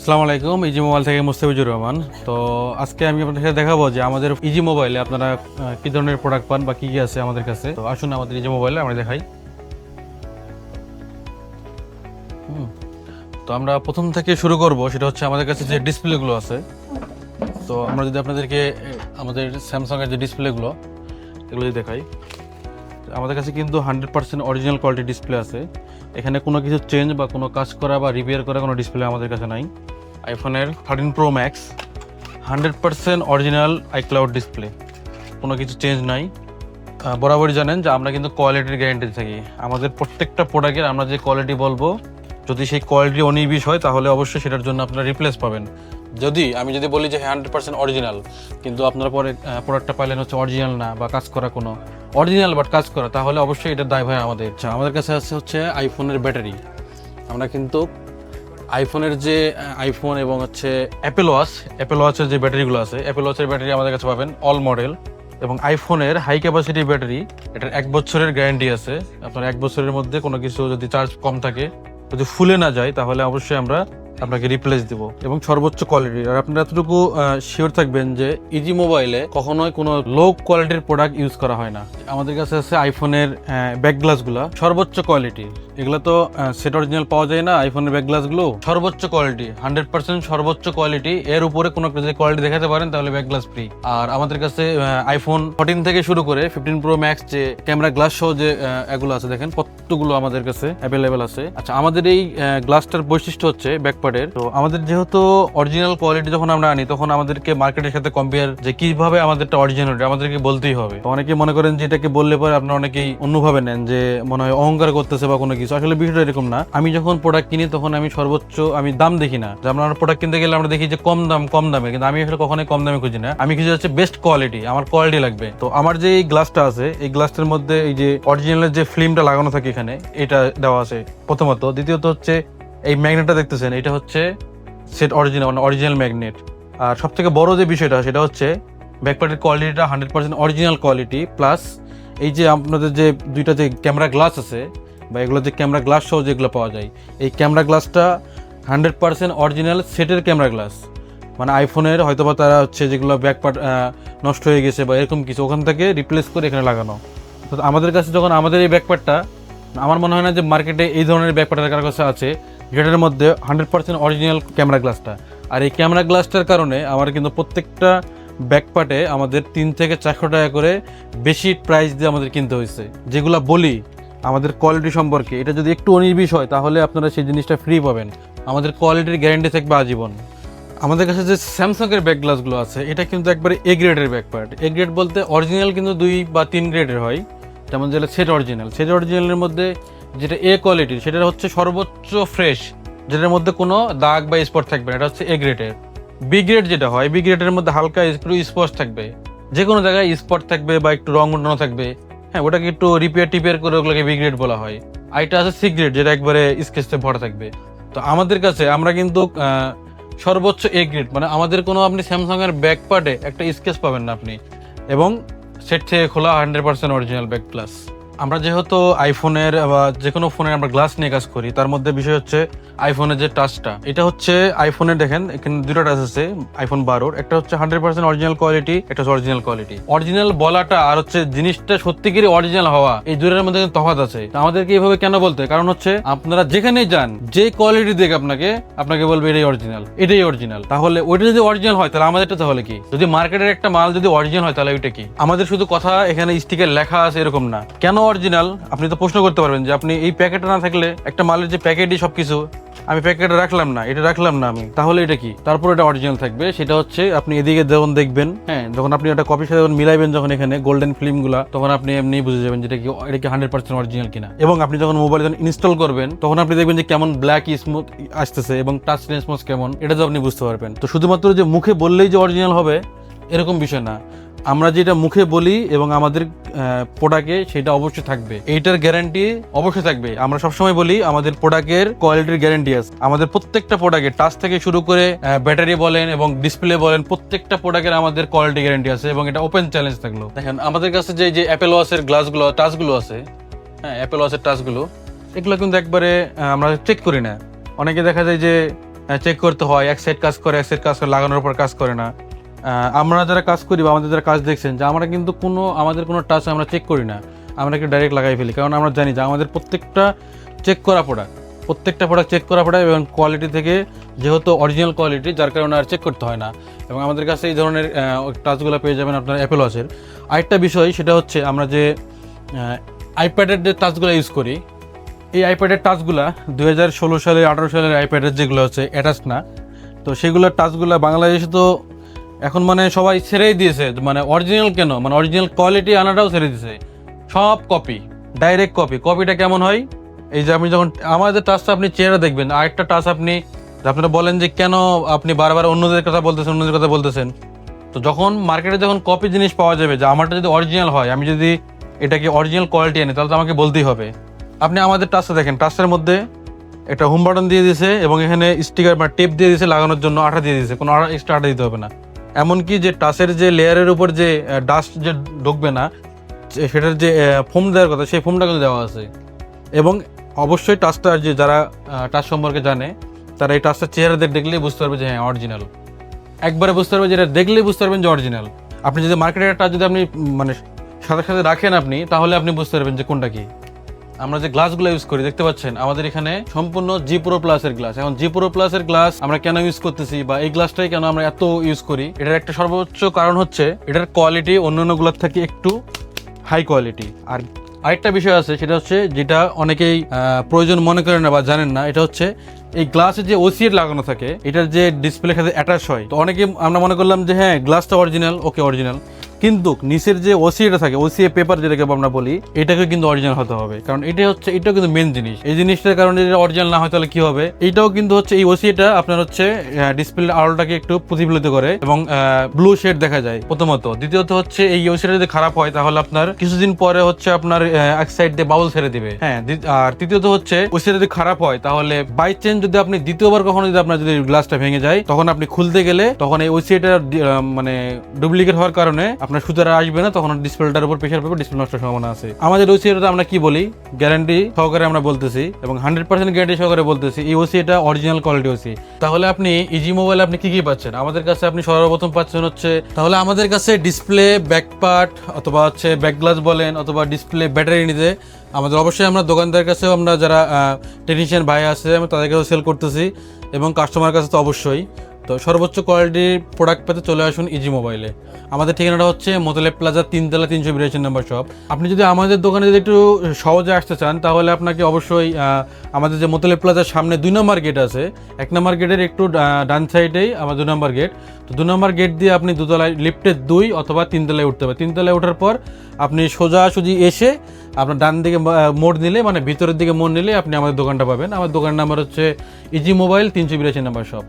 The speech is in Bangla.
আসসালামু আলাইকুম, ইজি মোবাইল থেকে মুস্তাফিজুর রহমান। তো আজকে আমি আপনাদের সাথে দেখাবো যে আমাদের ইজি মোবাইলে আপনারা কি ধরনের প্রোডাক্ট পান বা কি কি আছে আমাদের কাছে। তো আসুন আমাদের ইজি মোবাইলে আমরা দেখাই। তো আমরা প্রথম থেকে শুরু করব, সেটা হচ্ছে আমাদের কাছে যে ডিসপ্লেগুলো আছে। তো আমরা যদি আপনাদেরকে আমাদের স্যামসাংয়ের যে ডিসপ্লেগুলো এগুলো যদি দেখাই, আমাদের কাছে কিন্তু 100% অরিজিনাল কোয়ালিটি ডিসপ্লে আছে। এখানে কোনো কিছু চেঞ্জ বা কোনো কাজ করা বা রিপেয়ার করা কোনো ডিসপ্লে আমাদের কাছে নাই। আইফোনের 13 pro max 100% original iCloud display, কোনো কিছু চেঞ্জ নাই। বরাবরই জানেন যে আমরা কিন্তু কোয়ালিটির গ্যারান্টি থাকি। আমাদের প্রত্যেকটা প্রোডাক্টের আমরা যে কোয়ালিটি বলবো, যদি সেই কোয়ালিটি অনিবিশ হয় তাহলে অবশ্যই সেটার জন্য আপনারা রিপ্লেস পাবেন। আমি যদি বলি যে 100% অরিজিনাল, কিন্তু আপনারা পরে প্রোডাক্টটা পাইলেন হচ্ছে অরিজিনাল না বা কাজ করা, কোনো অরিজিনাল বাট কাজ করা, তাহলে অবশ্যই এটার দায় ভাই আমাদের। আমাদের কাছে আছে হচ্ছে আইফোনের ব্যাটারি। আমরা কিন্তু আইফোনের যে আইফোন এবং হচ্ছে অ্যাপেল ওয়াচের যে ব্যাটারিগুলো আছে, অ্যাপেল ওয়াচের ব্যাটারি আমাদের কাছে পাবেন অল মডেল। এবং আইফোনের হাই ক্যাপাসিটি ব্যাটারি, এটার 1 বছরের গ্যারান্টি আছে। আপনার 1 বছরের মধ্যে কোনো কিছু যদি চার্জ কম থাকে, যদি ফুলে না যায়, তাহলে অবশ্যই আমরা আপনাকে রিপ্লেস দিব এবং সর্বোচ্চ কোয়ালিটির। আর আপনারা এতটুকু শিওর থাকবেন যে ইজি মোবাইলে কখনোই কোনো লো কোয়ালিটির প্রোডাক্ট ইউজ করা হয় না। আমাদের কাছে আছে আইফোনের ব্যাক গ্লাসগুলো সর্বোচ্চ কোয়ালিটি। এগুলো তো সেট অরিজিনাল পাওয়া যায় না, আইফোনের ব্যাক গ্লাসগুলো সর্বোচ্চ কোয়ালিটি, 100% সর্বোচ্চ কোয়ালিটি। এর উপরে কোনো যদি কোয়ালিটি দেখাতে পারেন তাহলে ব্যাক গ্লাস ফ্রি। আর আমাদের কাছে আইফোন 14 থেকে শুরু করে 15 প্রো ম্যাক্স যে ক্যামেরা গ্লাস সহ যে এগুলো আছে, দেখেন কতগুলো আমাদের কাছে অ্যাভেলেবেল আছে। আচ্ছা, আমাদের এই গ্লাসটার বৈশিষ্ট্য হচ্ছে ব্যাকপার্টের। তো আমাদের যেহেতু অরিজিনাল কোয়ালিটি যখন আমরা আনি, তখন আমাদেরকে মার্কেটের সাথে কম্পেয়ার যে কিভাবে আমাদেরটা অরিজিনাল আমাদেরকে বলতেই হবে। তো অনেকে মনে করেন যে এটাকে বললে পরে আপনারা অনেকেই অন্যভাবে নেন যে মনে হয় অহংকার করতেছে বা কোনো কিছু। আসলে বিষয়টা এরকম না। আমি যখন প্রোডাক্ট কিনি তখন আমি সর্বোচ্চ দাম দেখি না। যে আমরা প্রোডাক্ট কিনতে গেলে আমরা দেখি যে কম দামে, কিন্তু আমি আসলে কখনোই কম দামে খুঁজি না। আমি খুঁজি হচ্ছে বেস্ট কোয়ালিটি, আমার কোয়ালিটি লাগবে। তো আমার যে এই গ্লাসটা আছে, এই গ্লাসটার মধ্যে এই যে অরিজিনালের যে ফিল্মটা লাগানো থাকে এখানে, এটা দেওয়া আছে প্রথমত। দ্বিতীয়ত হচ্ছে এই ম্যাগনেটটা দেখতেছেন, এটা হচ্ছে সেট অরিজিনাল ম্যাগনেট। আর সব থেকে বড় যে বিষয়টা সেটা হচ্ছে ব্যাকপ্যাকের কোয়ালিটিটা 100% অরিজিনাল কোয়ালিটি। প্লাস এই যে আপনাদের যে দুইটা যে ক্যামেরা গ্লাস আছে বা এগুলো যে ক্যামেরা গ্লাস সহ যেগুলো পাওয়া যায়, এই ক্যামেরা গ্লাসটা 100% অরিজিনাল সেটের ক্যামেরা গ্লাস। মানে আইফোনের হয়তোবা তারা হচ্ছে যেগুলো ব্যাকপার্ট নষ্ট হয়ে গেছে বা এরকম কিছু, ওখান থেকে রিপ্লেস করে এখানে লাগানো। তো আমাদের কাছে যখন আমাদের এই ব্যাকপার্টটা, আমার মনে হয় না যে মার্কেটে এই ধরনের ব্যাকপার্ট কারোর কাছে আছে যেটার মধ্যে 100% অরিজিনাল ক্যামেরা গ্লাসটা। আর এই ক্যামেরা গ্লাসটার কারণে আমার কিন্তু প্রত্যেকটা ব্যাকপার্টে আমাদের 3 থেকে 400 টাকা করে বেশি প্রাইস দিয়ে আমাদের কিনতে হয়েছে। যেগুলো বলি আমাদের কোয়ালিটি সম্পর্কে, এটা যদি একটু অনির্বিষ হয় তাহলে আপনারা সেই জিনিসটা ফ্রি পাবেন। আমাদের কোয়ালিটির গ্যারান্টি থাকবে আজীবন। আমাদের কাছে যে স্যামসাংয়ের ব্যাক গ্লাসগুলো আছে, এটা কিন্তু একবারে এ গ্রেডের ব্যাকপার্ট। এ গ্রেড বলতে অরিজিনাল কিন্তু 2 বা 3 গ্রেডের হয়। যেমন যেটা সেট অরিজিনালের মধ্যে যেটা এ কোয়ালিটির, সেটা হচ্ছে সর্বোচ্চ ফ্রেশ, যেটার মধ্যে কোনো দাগ বা স্পট থাকবে না, এটা হচ্ছে এ গ্রেডের। বি গ্রেড যেটা হয়, বি গ্রেডের মধ্যে হালকা একটু স্পট থাকবে, যে কোনো জায়গায় স্পট থাকবে বা একটু রং উঠানো থাকবে, হ্যাঁ, ওটাকে একটু রিপেয়ার করে ওগুলোকে বি গ্রেড বলা হয়। আর এটা আছে সি গ্রেড, যেটা একবারে স্কেচে ভরা থাকবে। তো আমাদের কাছে আমরা কিন্তু সর্বোচ্চ এ গ্রেড, মানে আমাদের কোনো আপনি স্যামসাং এর ব্যাক পার্টে একটা স্কেচ পাবেন না আপনি, এবং সেট থেকে খোলা 100% অরিজিনাল ব্যাক গ্লাস। আমরা যেহেতু আইফোনের বা যে কোনো ফোনের আমরা গ্লাস নিয়ে কাজ করি, তার মধ্যে বিষয় হচ্ছে আইফোনের যে টাচটা, এটা হচ্ছে আইফোনের, দেখেন এখানে দুটো টাচ আছে আইফোন 12, একটা হচ্ছে 100% অরিজিনাল কোয়ালিটি, একটা হচ্ছে অরিজিনাল বলাটা আর হচ্ছে জিনিসটা সত্যিকারই অরিজিনাল হওয়া, এই দুটোর মধ্যে কিন্তু তফাৎ আছে। আমাদেরকে এইভাবে কেন বলতে, কারণ হচ্ছে আপনারা যেখানেই যান, যে কোয়ালিটি দেখে আপনাকে বলবে এটাই অরিজিনাল। তাহলে ওইটা যদি অরিজিনাল হয় তাহলে আমাদেরটা তাহলে কি? যদি মার্কেটের একটা মাল যদি অরিজিনাল হয় তাহলে ওইটা কি? আমাদের শুধু কথা এখানে স্টিকার লেখা আছে এরকম না। কেন অরিজিনাল আপনি তো প্রশ্ন করতে পারবেন যে আপনি এই প্যাকেটটা না থাকলে, একটা মালের যে প্যাকেটই সবকিছু, আমি প্যাকেটে রাখলাম না, এটা রাখলাম না আমি, তাহলে এটা কি? তারপর এটা অরিজিনাল থাকবে। সেটা হচ্ছে আপনি এদিকে যখন দেখবেন, হ্যাঁ, যখন আপনি একটা কপির সাথে যখন মিলাইবেন, যখন এখানে গোল্ডেন ফিল্ম গুলা, তখন আপনি এমনি বুঝে যাবেন যেটা কি, এটা কি 100% অরিজিনাল কিনা। এবং আপনি যখন মোবাইলে যখন ইনস্টল করবেন, তখন আপনি দেখবেন যে কেমন ব্ল্যাক স্মুথ আসতেছে এবং টাচ রেসপন্স কেমন, এটা তো আপনি বুঝতে পারবেন। তো শুধুমাত্র যে মুখে বললেই যে অরিজিনাল হবে এরকম বিষয় না। আমরা যেটা মুখে বলি এবং আমাদের প্রোডাক্টে সেটা অবশ্যই থাকবে, এইটার গ্যারান্টি অবশ্যই থাকবে। আমরা সবসময় বলি আমাদের প্রোডাক্টের কোয়ালিটির গ্যারান্টি আছে। আমাদের প্রত্যেকটা প্রোডাক্টের টাচ থেকে শুরু করে ব্যাটারি বলেন এবং ডিসপ্লে বলেন, প্রত্যেকটা প্রোডাক্টের আমাদের কোয়ালিটি গ্যারান্টি আছে এবং এটা ওপেন চ্যালেঞ্জ থাকলো। দেখেন আমাদের কাছে যে অ্যাপেল ওয়াচের গ্লাসগুলো, টাচগুলো আছে, হ্যাঁ, অ্যাপেল ওয়াচের টাচগুলো, এগুলো কিন্তু একবারে আমরা চেক করি না। অনেকে দেখা যায় যে চেক করতে হয়, এক সাইড কাজ করে, এক সাইড কাজ করে, লাগানোর পর কাজ করে না। আমরা যারা কাজ করি বা আমাদের যারা কাজ দেখছেন যে আমরা কিন্তু আমাদের কোনো টাচ আমরা চেক করি না, আমরা একটু ডাইরেক্ট লাগাই ফেলি, কারণ আমরা জানি যে আমাদের প্রত্যেকটা প্রোডাক্ট চেক করা প্রোডাক্ট এবং কোয়ালিটি থেকে যেহেতু অরিজিনাল কোয়ালিটি, যার কারণে আর চেক করতে হয় না। এবং আমাদের কাছে এই ধরনের টাচগুলো পেয়ে যাবেন আপনার অ্যাপেল ওয়াচের। আরেকটা বিষয় সেটা হচ্ছে আমরা যে আইপ্যাডের যে টাচগুলো ইউজ করি, এই আইপ্যাডের টাচগুলা 2016 সালের 18 সালের আইপ্যাডের যেগুলো হচ্ছে অ্যাটাচ না, তো সেগুলোর টাচগুলো বাংলাদেশে তো এখন মানে সবাই ছেড়েই দিয়েছে, মানে অরিজিনাল কেন, মানে অরিজিনাল কোয়ালিটি আনাটাও ছেড়ে দিয়েছে, সব কপি, ডাইরেক্ট কপিটা কেমন হয়, এই যে আপনি যখন আমাদের টাচটা আপনি চেহারা দেখবেন, আরেকটা টাচ আপনারা বলেন যে কেন আপনি বারবার অন্যদের কথা বলতেছেন, তো যখন মার্কেটে যখন কপি জিনিস পাওয়া যাবে, যে আমারটা যদি অরিজিনাল হয়, আমি যদি এটাকে অরিজিনাল কোয়ালিটি আনি, তাহলে তো আমাকে বলতেই হবে। আপনি আমাদের টাচটা দেখেন, টাচের মধ্যে একটা হোম বাটন দিয়ে দিয়েছে এবং এখানে স্টিকার বা টেপ দিয়ে দিয়েছে, লাগানোর জন্য আঠা দিয়ে দিয়েছে, কোনো এক্সট্রা আঠা দিতে হবে না। এমনকি যে টাচের যে লেয়ারের উপর যে ডাস্ট যে ঢুকবে না, সেটার যে ফোম দেওয়ার কথা, সেই ফোমটা কিন্তু দেওয়া আছে। এবং অবশ্যই টাচটা, যে যারা টাচ সম্পর্কে জানে, তারা এই টাচটা চেহারা দেখলেই বুঝতে পারবে যে হ্যাঁ অরিজিনাল, একবারে বুঝতে পারবে, যেটা দেখলেই বুঝতে পারবেন যে অরিজিনাল। আপনি যদি মার্কেটের টাচ যদি আপনি মানে সাথে রাখেন আপনি, তাহলে আপনি বুঝতে পারবেন যে কোনটা কি। আমরা যে গ্লাসগুলো ইউজ করি, দেখতে পাচ্ছেন আমাদের এখানে সম্পূর্ণ জি প্রো প্লাসের গ্লাস। এখন জি প্রো প্লাসের গ্লাস আমরা কেন ইউজ করতেছি, বা এই গ্লাসটাই কেন আমরা এত ইউজ করি, এটার একটা সর্বোচ্চ কারণ হচ্ছে এটার কোয়ালিটি অন্যান্য গুলোর থেকে একটু হাই কোয়ালিটি। আর আরেকটা বিষয় আছে, সেটা হচ্ছে যেটা অনেকেই প্রয়োজন মনে করেন না বা জানেন না, এটা হচ্ছে এই গ্লাসে যে ওসিএ লাগানো থাকে, এটার যে ডিসপ্লে সাথে অ্যাটাচ হয়, তো অনেকে আমরা মনে করলাম যে হ্যাঁ গ্লাসটা অরিজিনাল, ওকে অরিজিনাল, কিন্তু নিচের যে ওসিএটা থাকে, ওসিএ পেপার যেটাকে আমরা বলি, এটাকে কিন্তু অরিজিনাল হতে হবে, কারণ এটাও কিন্তু মেন জিনিস। এই জিনিসটার কারণে যদি অরিজিনাল না হয় তাহলে কি হবে, এইটাও কিন্তু হচ্ছে এই ওসিএটা আপনার হচ্ছে ডিসপ্লে আলোটাকে একটু প্রতিফলিত করে এবং ব্লু শেড দেখা যায় প্রথমত। দ্বিতীয়ত হচ্ছে এই ওসিএটা যদি খারাপ হয়, তাহলে আপনার কিছুদিন পরে হচ্ছে আপনার এক সাইড দিয়ে বাবল ছেড়ে দিবে। হ্যাঁ, আর তৃতীয়ত হচ্ছে ওসিএটা যদি খারাপ হয়, তাহলে বাই চান্স যদি আপনি দ্বিতীয়বার কখনো যদি আপনার যদি গ্লাসটা ভেঙে যায়, তখন আপনি খুলতে গেলে তখন এই ওসিএটা মানে ডুপ্লিকেট হওয়ার কারণে আপনার সুতারা আসবে না, তখন ডিসপ্লেটার উপর প্রেসার পড়বে, ডিসপ্লে নষ্টের সম্ভাবনা আছে। আমাদের ওসিএটা আমরা কি বলি, গ্যারান্টি সহকারে আমরা বলতেছি এবং 100% গ্যারান্টি সহকারে বলতেছি, এই ওসিএটা অরিজিনাল কোয়ালিটি ওসি। তাহলে আপনি ইজি মোবাইলে আপনি কি পাচ্ছেন আমাদের কাছে, আপনি সর্বপ্রথম পাচ্ছেন হচ্ছে, তাহলে আমাদের কাছে ডিসপ্লে, ব্যাক পার্ট, অথবা হচ্ছে ব্যাক গ্লাস বলেন, অথবা ডিসপ্লে, ব্যাটারি নিতে আমাদের অবশ্যই আমরা দোকানদারের কাছেও আমরা যারা টেকনিশিয়ান ভাই আছে আমি তাদের কাছেও সেল করতেছি, এবং কাস্টমার কাছে তো অবশ্যই। তো সর্বোচ্চ কোয়ালিটির প্রোডাক্ট পেতে চলে আসুন ইজি মোবাইলে। আমাদের ঠিকানাটা হচ্ছে মোতালেব প্লাজা 3 তলা 382 নম্বর শপ। আপনি যদি আমাদের দোকানে যদি একটু সহজে আসতে চান, তাহলে আপনাকে অবশ্যই আমাদের যে মোতালেব প্লাজার সামনে 2 নম্বর গেট আছে, 1 নম্বর গেটের একটু ডান সাইডেই আমার 2 নম্বর গেট। তো 2 নম্বর গেট দিয়ে আপনি দোতলায় লিফটে 2 অথবা 3 তলায় উঠতে হবে। 3 তলায় ওঠার পর আপনি সোজাসুজি এসে আপনার ডান দিকে মোড় নিলে, মানে ভিতরের দিকে মোড় নিলে আপনি আমাদের দোকানটা পাবেন। আমার দোকানের নাম্বার হচ্ছে ইজি মোবাইল 382 নম্বর শপ।